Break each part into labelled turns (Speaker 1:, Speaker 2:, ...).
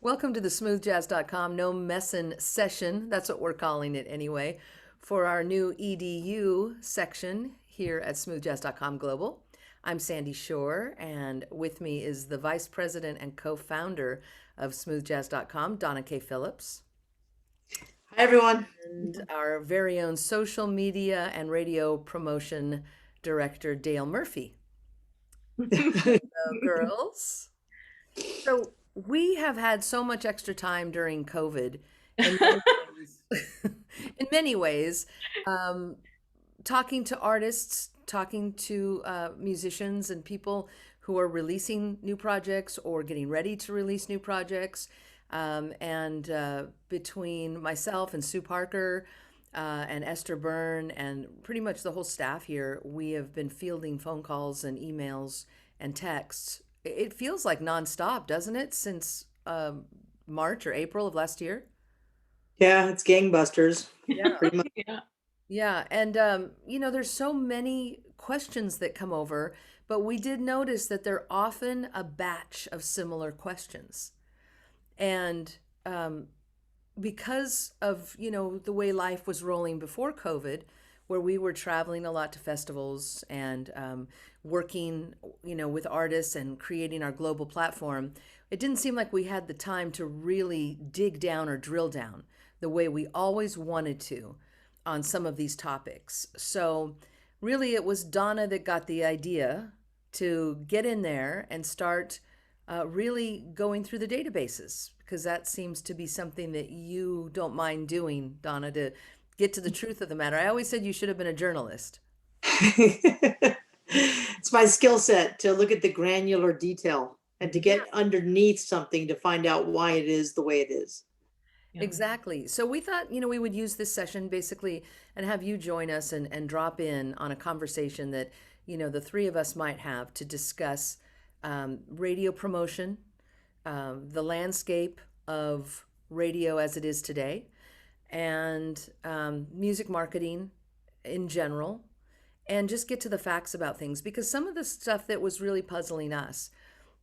Speaker 1: Welcome to the smoothjazz.com No Messin session. That's what we're calling it anyway, for our new EDU section here at smoothjazz.com Global. I'm Sandy Shore, and with me is the vice president and co-founder of smoothjazz.com, Donna K. Phillips,
Speaker 2: Hi, everyone.
Speaker 1: and our very own social media and radio promotion director, Dale Murphy. Hello, girls. So we have had so much extra time during COVID in many ways, in many ways, um, talking to artists, talking to musicians and people who are releasing new projects or getting ready to release new projects. And between myself and Sue Parker and Esther Byrne and pretty much the whole staff here, we have been fielding phone calls and emails and texts. It feels like nonstop, doesn't it, since March or April of last year?
Speaker 2: Yeah, it's gangbusters.
Speaker 1: Yeah.
Speaker 2: Pretty much.
Speaker 3: Yeah.
Speaker 1: Yeah, and there's so many questions that come over, but we did notice that they're often a batch of similar questions. And because of, the way life was rolling before COVID, where we were traveling a lot to festivals and working, with artists and creating our global platform, it didn't seem like we had the time to really dig down or drill down the way we always wanted to on some of these topics. So really, it was Donna that got the idea to get in there and start really going through the databases, because that seems to be something that you don't mind doing, Donna, to get to the truth of the matter. I always said you should have been a journalist.
Speaker 2: It's my skill set to look at the granular detail and to get underneath something to find out why it is the way it is.
Speaker 3: Yeah.
Speaker 1: Exactly. So we thought, we would use this session basically and have you join us and drop in on a conversation that, the three of us might have to discuss radio promotion, the landscape of radio as it is today, and music marketing in general, and just get to the facts about things, because some of the stuff that was really puzzling us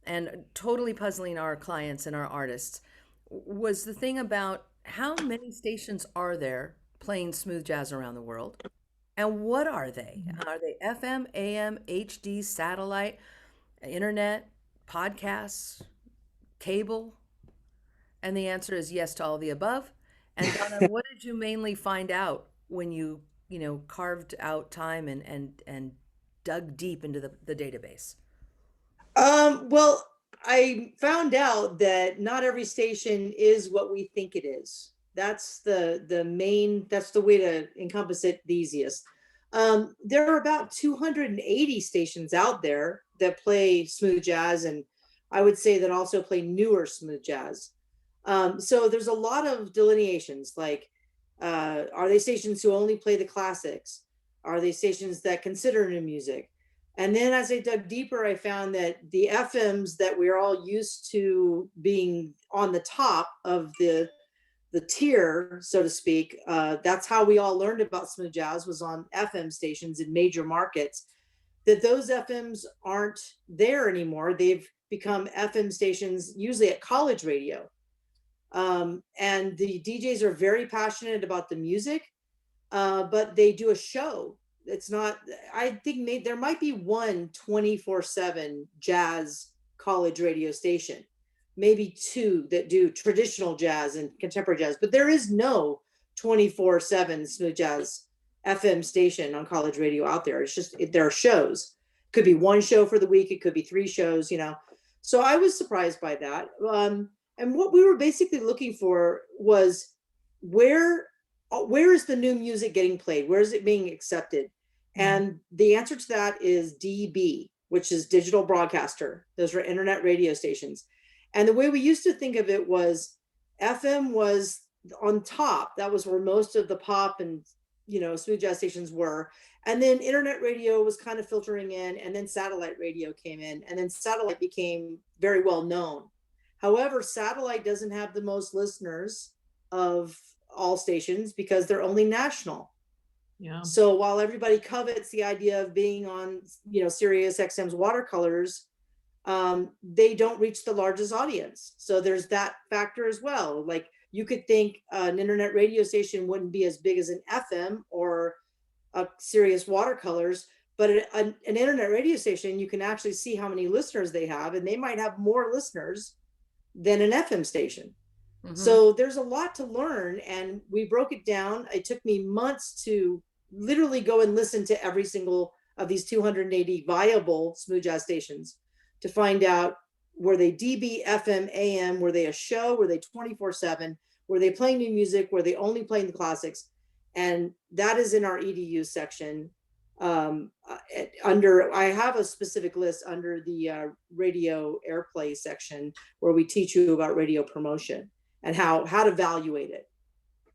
Speaker 1: and totally puzzling our clients and our artists was the thing about how many stations are there playing smooth jazz around the world, and what are they? Are they FM, AM, HD, satellite, internet, podcasts, cable? And the answer is yes to all the above. And Donna, what did you mainly find out when you, carved out time and dug deep into the database?
Speaker 2: Well, I found out that not every station is what we think it is. That's that's the way to encompass it the easiest. There are about 280 stations out there that play smooth jazz, and I would say that also play newer smooth jazz. So there's a lot of delineations, like are they stations who only play the classics? Are they stations that consider new music? And then as I dug deeper, I found that the FMs that we're all used to being on the top of the tier, so to speak, that's how we all learned about smooth jazz, was on FM stations in major markets. That those FMs aren't there anymore. They've become FM stations, usually at college radio. And the DJs are very passionate about the music, but they do a show. It's not, I think there might be one 24/7 jazz college radio station, maybe two that do traditional jazz and contemporary jazz, but there is no 24/7 smooth jazz FM station on college radio out there. It's just, there are shows. Could be one show for the week. It could be three shows, So I was surprised by that. And what we were basically looking for was where is the new music getting played? Where is it being accepted? And the answer to that is DB, which is digital broadcaster. Those are internet radio stations. And the way we used to think of it was FM was on top. That was where most of the pop and, smooth jazz stations were. And then internet radio was kind of filtering in, and then satellite radio came in, and then satellite became very well known. However, satellite doesn't have the most listeners of all stations because they're only national.
Speaker 3: Yeah.
Speaker 2: So while everybody covets the idea of being on, Sirius XM's watercolors, they don't reach the largest audience. So there's that factor as well. Like you could think an internet radio station wouldn't be as big as an FM or a Sirius Watercolors, but an internet radio station, you can actually see how many listeners they have, and they might have more listeners than an FM station.
Speaker 1: Hmm.
Speaker 2: So there's a lot to learn, and we broke it down. It took me months to literally go and listen to every single of these 280 viable smooth jazz stations to find out, were they DB, FM, AM, were they a show, were they 24/7, were they playing new music, were they only playing the classics? And that is in our EDU section. Under, I have a specific list under the radio airplay section where we teach you about radio promotion and how to evaluate it.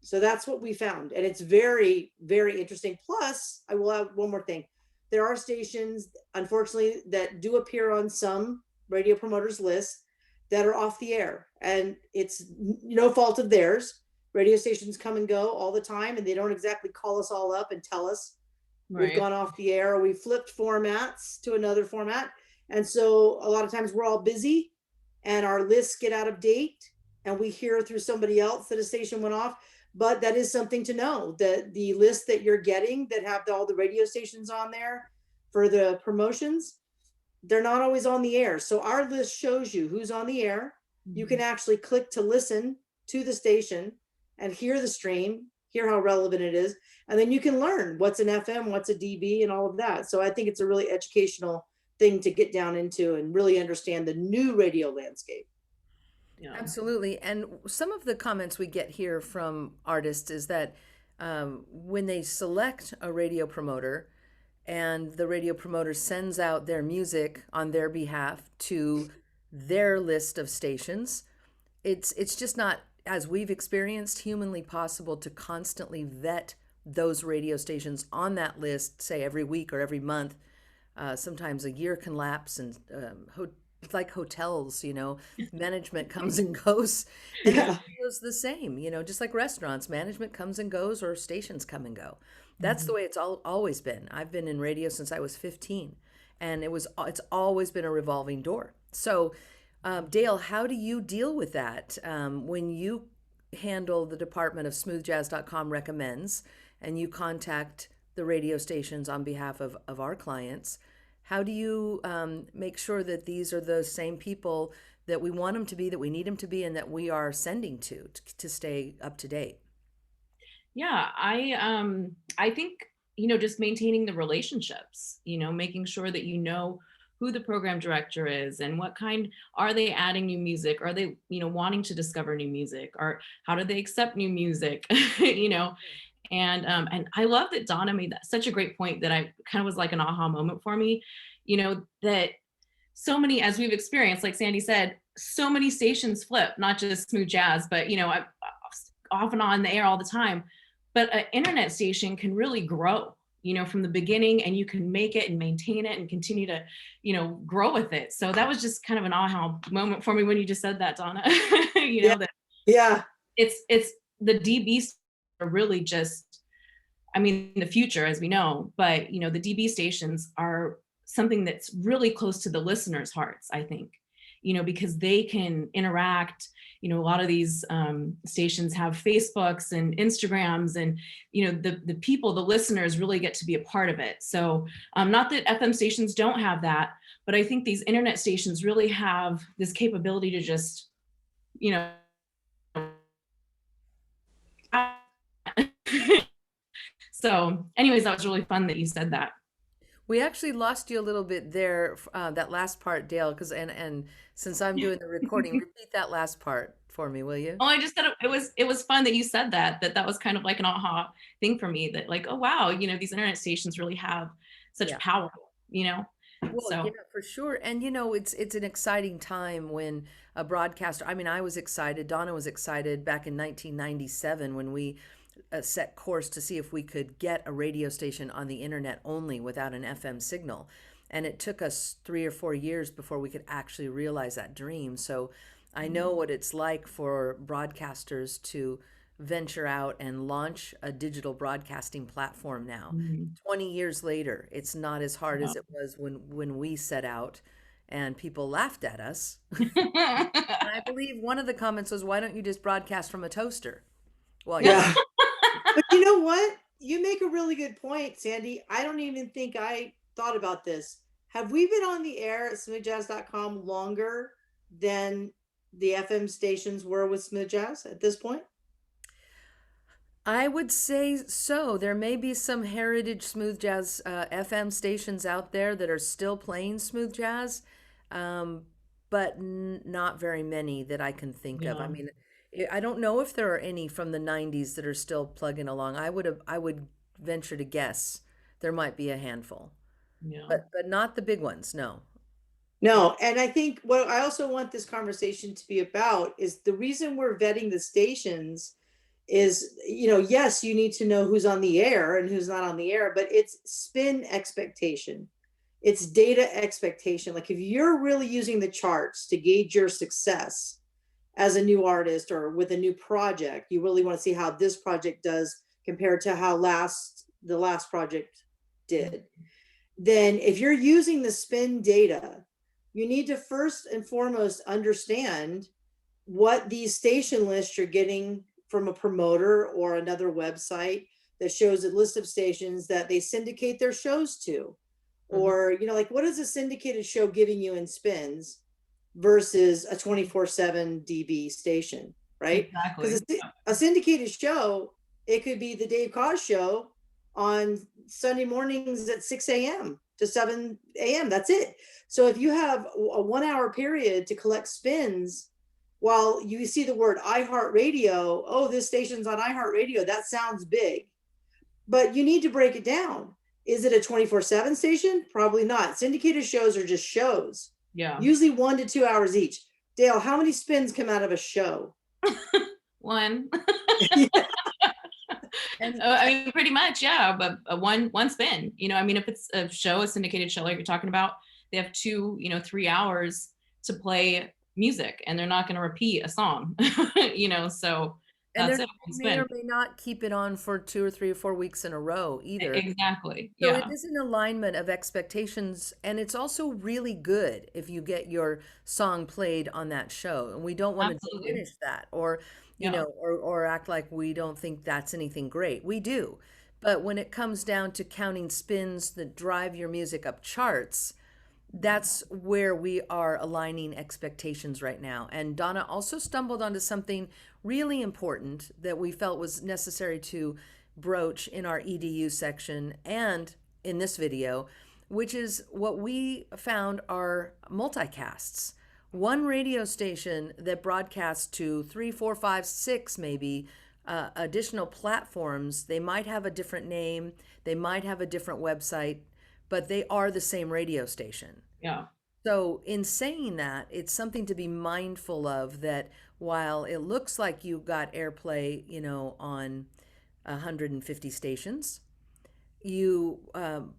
Speaker 2: So that's what we found, and it's very, very interesting. Plus, I will add one more thing. There are stations, unfortunately, that do appear on some radio promoters lists that are off the air, and it's no fault of theirs. Radio stations come and go all the time, and they don't exactly call us all up and tell us we've
Speaker 3: Right.
Speaker 2: gone off the air, or we flipped formats to another format. And so a lot of times we're all busy and our lists get out of date, and we hear through somebody else that a station went off. But that is something to know, that the list that you're getting that have all the radio stations on there for the promotions, they're not always on the air. So our list shows you who's on the air. You can actually click to listen to the station and hear the stream, hear how relevant it is. And then you can learn what's an FM, what's a DB, and all of that. So I think it's a really educational thing to get down into and really understand the new radio landscape.
Speaker 3: Yeah.
Speaker 1: Absolutely. And some of the comments we get here from artists is that when they select a radio promoter and the radio promoter sends out their music on their behalf to their list of stations, it's just not, as we've experienced, humanly possible to constantly vet those radio stations on that list, say every week or every month. Sometimes a year can lapse, and it's like hotels, management comes and goes, and
Speaker 2: Yeah.
Speaker 1: radio is the same, just like restaurants, management comes and goes, or stations come and go. That's the way it's always been. I've been in radio since I was 15, and it's always been a revolving door. So, Dale, how do you deal with that when you handle the department of smoothjazz.com recommends and you contact the radio stations on behalf of our clients? How do you make sure that these are the same people that we want them to be, that we need them to be, and that we are sending to stay up to date?
Speaker 3: Yeah, I think, just maintaining the relationships, making sure that who the program director is and what kind, are they adding new music? Are they, wanting to discover new music? Or how do they accept new music? And I love that Donna made that such a great point that I kind of was like an aha moment for me, that so many, as we've experienced, like Sandy said, so many stations flip, not just smooth jazz, but off and on the air all the time. But an internet station can really grow, from the beginning, and you can make it and maintain it and continue to, grow with it. So that was just kind of an aha moment for me when you just said that, Donna.
Speaker 2: Yeah.
Speaker 3: That
Speaker 2: Yeah.
Speaker 3: it's the DBs are really just, I mean, the future, as we know, but the DB stations are something that's really close to the listeners' hearts, I think, because they can interact. A lot of these stations have Facebooks and Instagrams, and the people, the listeners, really get to be a part of it. So not that FM stations don't have that, but I think these internet stations really have this capability to just, so anyways, that was really fun that you said that.
Speaker 1: We actually lost you a little bit there, that last part, Dale, because and since I'm doing the recording, repeat that last part for me, will you?
Speaker 3: Oh, I just thought it was fun that you said that was kind of like an aha thing for me, that like, oh wow, these internet stations really have such
Speaker 1: Yeah.
Speaker 3: power,
Speaker 1: Well,
Speaker 3: so
Speaker 1: yeah, for sure. And it's an exciting time when a broadcaster, I mean, I was excited, Donna was excited back in 1997 when we set course to see if we could get a radio station on the internet only without an FM signal. And it took us 3 or 4 years before we could actually realize that dream. So I know what it's like for broadcasters to venture out and launch a digital broadcasting platform now.
Speaker 3: mhm.
Speaker 1: 20 years later, it's not as hard
Speaker 3: Yeah.
Speaker 1: as it was when we set out. and people laughed at us. And I believe one of the comments was, why don't you just broadcast from a toaster? Well, yeah.
Speaker 2: Yeah. But you know what? You make a really good point, Sandy. I don't even think I thought about this. Have we been on the air at smoothjazz.com longer than the FM stations were with Smooth Jazz at this point?
Speaker 1: I would say so. There may be some heritage smooth jazz FM stations out there that are still playing smooth jazz, um, but not very many that I can think of. I
Speaker 3: Yeah,
Speaker 1: mean, I don't know if there are any from the 90s that are still plugging along. I would venture to guess there might be a handful,
Speaker 3: yeah,
Speaker 1: but not the big ones, no.
Speaker 2: No, and I think what I also want this conversation to be about is the reason we're vetting the stations is, yes, you need to know who's on the air and who's not on the air, but it's spin expectation. It's data expectation. Like if you're really using the charts to gauge your success as a new artist or with a new project, you really want to see how this project does compared to how the last project did. Then if you're using the spin data, you need to first and foremost understand what these station lists you're getting from a promoter or another website that shows a list of stations that they syndicate their shows to.
Speaker 1: Mhm.
Speaker 2: Or, like what is a syndicated show giving you in spins versus a 24/7 DB station, right? Because
Speaker 3: exactly.
Speaker 2: a syndicated show, it could be the Dave Koz show on Sunday mornings at 6 a.m. to 7 a.m. That's it. So if you have a 1 hour period to collect spins while you see the word iHeartRadio, oh, this station's on iHeartRadio, that sounds big. But you need to break it down. Is it a 24/7 station? Probably not. Syndicated shows are just shows,
Speaker 3: Yeah.
Speaker 2: usually 1 to 2 hours each. Dale, how many spins come out of a show?
Speaker 3: One.
Speaker 1: And
Speaker 3: I mean, pretty much, yeah. But one spin. I mean, if it's a show, a syndicated show like you're talking about, they have 3 hours to play music, and they're not going to repeat a song. So
Speaker 1: and
Speaker 3: that's
Speaker 1: they
Speaker 3: it. One
Speaker 1: may
Speaker 3: spin.
Speaker 1: or may not keep it on for 2 or 3 or 4 weeks in a row either.
Speaker 3: Exactly.
Speaker 1: So it
Speaker 3: Yeah.
Speaker 1: is an alignment of expectations, and it's also really good if you get your song played on that show. And we don't want to
Speaker 3: Absolutely.
Speaker 1: diminish that or,
Speaker 3: Yeah.
Speaker 1: or act like we don't think that's anything great. We do. But when it comes down to counting spins that drive your music up charts, that's where we are aligning expectations right now. And Donna also stumbled onto something really important that we felt was necessary to broach in our EDU section and in this video, which is what we found are multicasts. One radio station that broadcasts to 3, 4, 5, 6, maybe additional platforms. They might have a different name, they might have a different website, but they are the same radio station.
Speaker 3: Yeah.
Speaker 1: So, in saying that, it's something to be mindful of that while it looks like you got Airplay, on 150 stations, you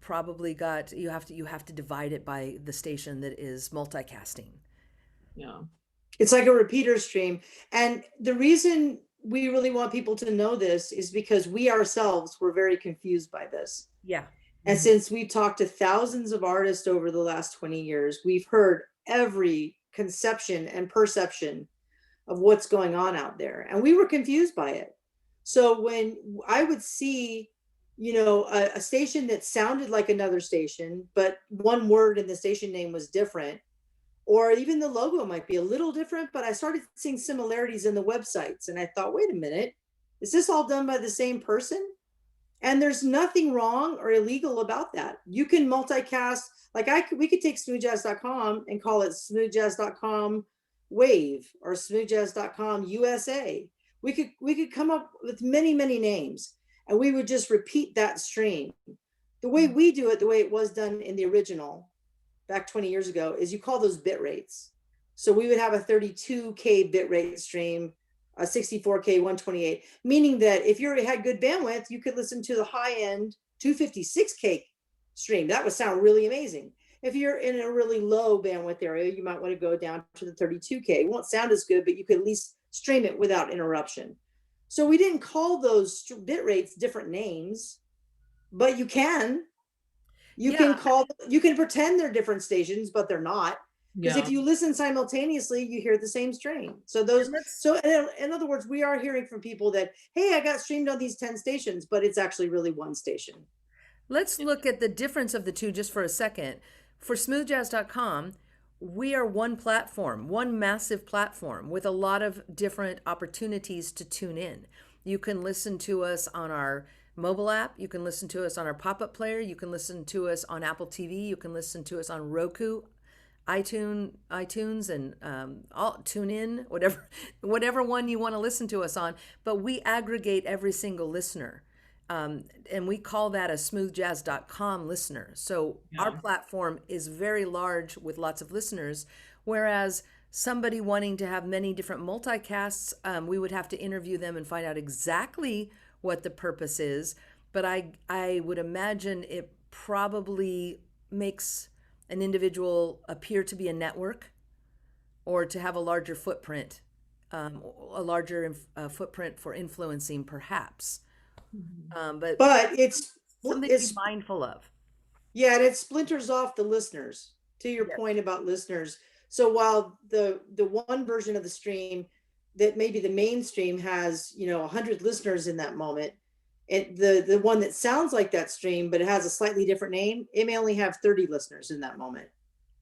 Speaker 1: probably got you have to divide it by the station that is multicasting.
Speaker 3: Yeah.
Speaker 2: It's like a repeater stream. And the reason we really want people to know this is because we ourselves were very confused by this.
Speaker 1: Yeah.
Speaker 2: And
Speaker 3: Mhm.
Speaker 2: since we've talked to thousands of artists over the last 20 years, we've heard every conception and perception of what's going on out there. And we were confused by it. So when I would see, a station that sounded like another station, but one word in the station name was different, or even the logo might be a little different, but I started seeing similarities in the websites. And I thought, wait a minute, is this all done by the same person? And there's nothing wrong or illegal about that. You can multicast, like we could take smoothjazz.com and call it smoothjazz.com wave or smoothjazz.com USA. We could come up with many, many names and we would just repeat that stream. The way we do it, the way it was done in the original back 20 years ago, is you call those bit rates. So we would have a 32K bit rate stream, a 64K 128, meaning that if you had good bandwidth, you could listen to the high end 256K stream. That would sound really amazing. If you're in a really low bandwidth area, you might want to go down to the 32K. It won't sound as good, but you could at least stream it without interruption. So we didn't call those bit rates different names, but you can. You
Speaker 1: Yeah.
Speaker 2: can pretend they're different stations, but they're not. Because if you listen simultaneously, you hear the same strain. So in other words, we are hearing from people that, hey, I got streamed on these 10 stations, but it's actually really one station.
Speaker 1: Let's look at the difference of the two just for a second. For smoothjazz.com, we are one platform, one massive platform with a lot of different opportunities to tune in. You can listen to us on our mobile app. You can listen to us on our pop-up player. You can listen to us on Apple TV. You can listen to us on Roku, iTunes, and all TuneIn, whatever one you want to listen to us on. But we aggregate every single listener. And we call that a smoothjazz.com listener. So our platform is very large with lots of listeners, whereas somebody wanting to have many different multicasts, we would have to interview them and find out exactly what the purpose is. But I would imagine it probably makes an individual appear to be a network or to have a larger footprint, footprint for influencing perhaps. But
Speaker 2: it's
Speaker 1: something to be mindful of.
Speaker 2: Yeah, and it splinters off the listeners, to your point about listeners. So while the one version of the stream that maybe the mainstream has, 100 listeners in that moment, the one that sounds like that stream but it has a slightly different name, it may only have 30 listeners in that moment.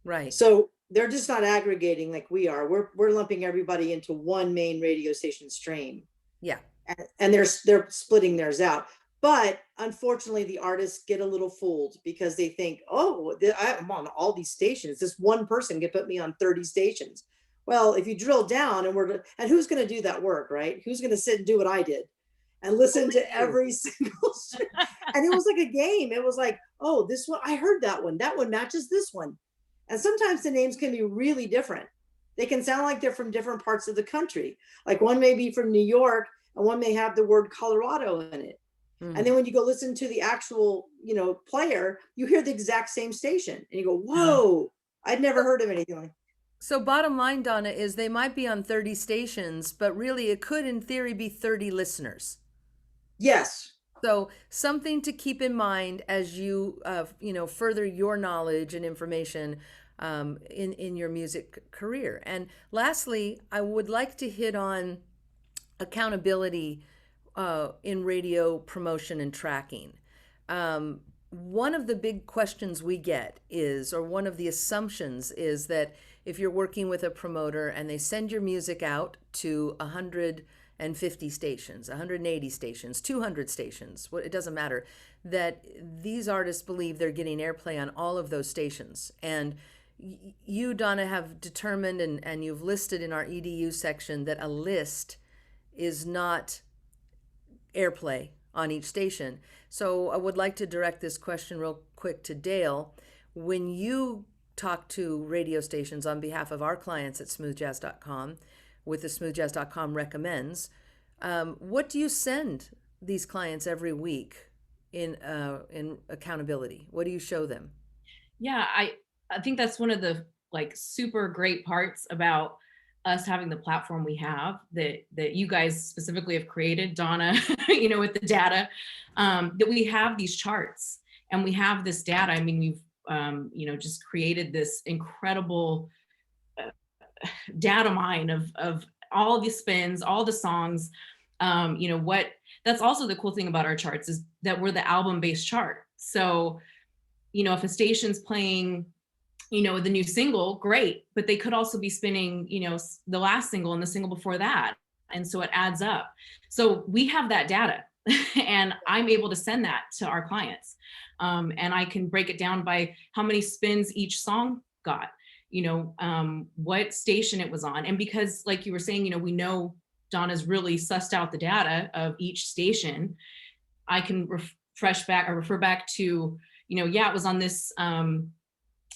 Speaker 1: Right.
Speaker 2: So they're just not aggregating like we are. We're lumping everybody into one main radio station stream.
Speaker 1: Yeah.
Speaker 2: And they're splitting theirs out. But unfortunately, the artists get a little fooled because they think, oh, I'm on all these stations. This one person can put me on 30 stations. Well, if you drill down and who's going to do that work, right? Who's going to sit and do what I did and listen to every single stream? And it was like a game. It was like, oh, this one, I heard that one. That one matches this one. And sometimes the names can be really different. They can sound like they're from different parts of the country. Like one may be from New York and one may have the word Colorado in it. And then when you go listen to the actual, player, you hear the exact same station and you go, whoa, I'd never heard of anything like that.
Speaker 1: So bottom line, Donna, is they might be on 30 stations, but really it could in theory be 30 listeners.
Speaker 2: Yes.
Speaker 1: So something to keep in mind as you, further your knowledge and information in your music career. And lastly, I would like to hit on accountability in radio promotion and tracking. One of the big questions we get is, or one of the assumptions is that if you're working with a promoter and they send your music out to 150 stations, 180 stations, 200 stations, it doesn't matter, that these artists believe they're getting airplay on all of those stations. And you, Donna, have determined and you've listed in our EDU section that a list is not airplay on each station. So I would like to direct this question real quick to Dale. When you talk to radio stations on behalf of our clients at smoothjazz.com with the smoothjazz.com recommends, what do you send these clients every week in accountability? What do you show them?
Speaker 3: Yeah, I think that's one of the super great parts about us having the platform we have that you guys specifically have created, Donna, with the data, that we have these charts and we have this data. I mean, we've, just created this incredible data mine of all the spins, all the songs. That's also the cool thing about our charts is that we're the album-based chart. So, if a station's playing the new single, great, but they could also be spinning, the last single and the single before that. And so it adds up. So we have that data and I'm able to send that to our clients. And I can break it down by how many spins each song got, what station it was on. And because like you were saying, we know Donna's really sussed out the data of each station, I can refer back to, it was on this,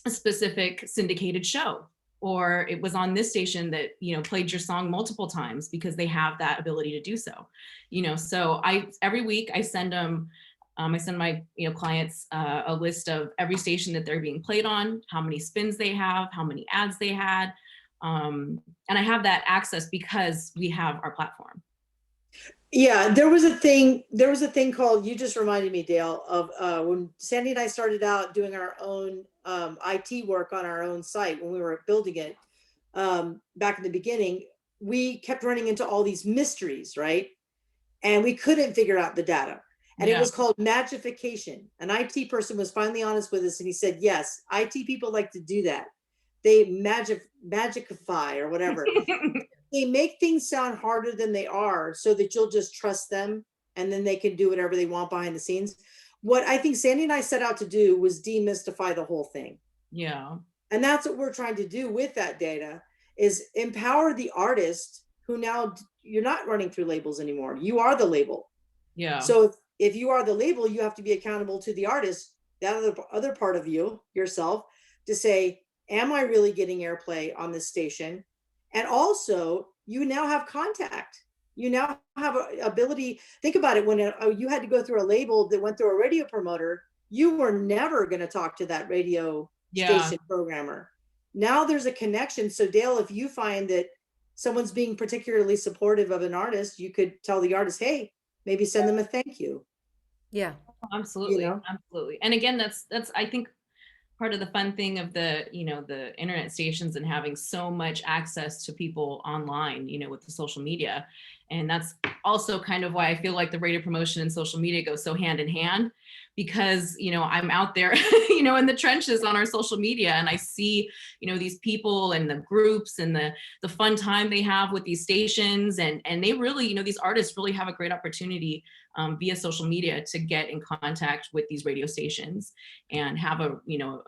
Speaker 3: a specific syndicated show, or it was on this station that played your song multiple times because they have that ability to do so. So every week I send them I send my clients a list of every station that they're being played on, how many spins they have, how many ads they had, and I have that access because we have our platform.
Speaker 2: Yeah, there was a thing called, you just reminded me, Dale, of when Sandy and I started out doing our own IT work on our own site when we were building it back in the beginning, we kept running into all these mysteries, right? And we couldn't figure out the data. And it
Speaker 3: Yeah.
Speaker 2: was called magification. An IT person was finally honest with us and he said, yes, IT people like to do that. They magicify or whatever. They make things sound harder than they are so that you'll just trust them and then they can do whatever they want behind the scenes. What I think Sandy and I set out to do was demystify the whole thing.
Speaker 3: Yeah.
Speaker 2: And that's what we're trying to do with that data, is empower the artist who now, you're not running through labels anymore. You are the label.
Speaker 3: Yeah.
Speaker 2: So if you are the label, you have to be accountable to the artist, that other part of you, yourself, to say, am I really getting airplay on this station? And also, you now have contact. You now have a ability. Think about it. When you had to go through a label that went through a radio promoter, you were never going to talk to that radio station programmer. Now there's a connection. So Dale, if you find that someone's being particularly supportive of an artist, you could tell the artist, hey, maybe send them a thank you.
Speaker 1: Yeah,
Speaker 3: Absolutely.
Speaker 2: You know?
Speaker 3: Absolutely. And again, that's I think part of the fun thing of the, the internet stations and having so much access to people online, with the social media. And that's also kind of why I feel like the radio promotion and social media go so hand in hand, because, I'm out there, in the trenches on our social media, and I see, these people and the groups and the fun time they have with these stations. And they really, these artists really have a great opportunity via social media to get in contact with these radio stations and have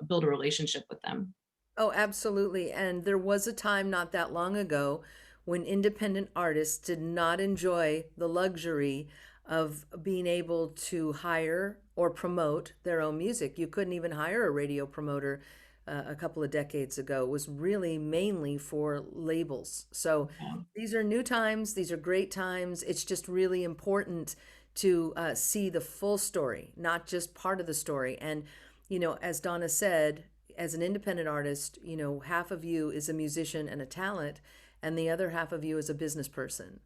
Speaker 3: build a relationship with them.
Speaker 1: oh, absolutely. And there was a time not that long ago when independent artists did not enjoy the luxury of being able to hire or promote their own music. You couldn't even hire a radio promoter a couple of decades ago. It was really mainly for labels. So
Speaker 3: Yeah.
Speaker 1: these are new times, these are great times. It's just really important to see the full story, not just part of the story. And, as Donna said, as an independent artist, half of you is a musician and a talent, and the other half of you is a business person.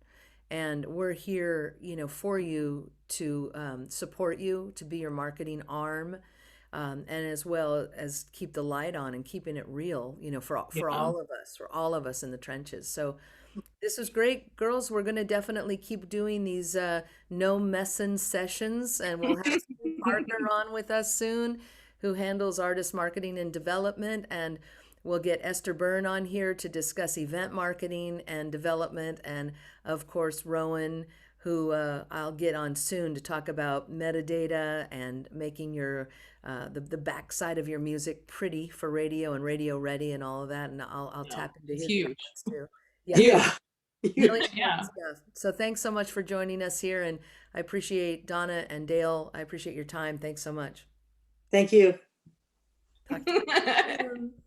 Speaker 1: And we're here, for you to support you, to be your marketing arm, and as well as keep the light on and keeping it real, for all of us in the trenches. So this was great, girls. We're going to definitely keep doing these no messin sessions, and we'll have Steve Parker on with us soon, who handles artist marketing and development, and we'll get Esther Byrne on here to discuss event marketing and development, and of course Rowan, who I'll get on soon to talk about metadata and making your the backside of your music pretty for radio and radio ready and all of that, and I'll tap into
Speaker 3: It's
Speaker 1: his
Speaker 3: huge.
Speaker 1: insights too.
Speaker 2: Yeah.
Speaker 1: Really
Speaker 3: Yeah.
Speaker 1: important stuff. So thanks so much for joining us here, and I appreciate Donna and Dale. I appreciate your time. Thanks so much.
Speaker 2: Thank you.
Speaker 1: Talk to you soon.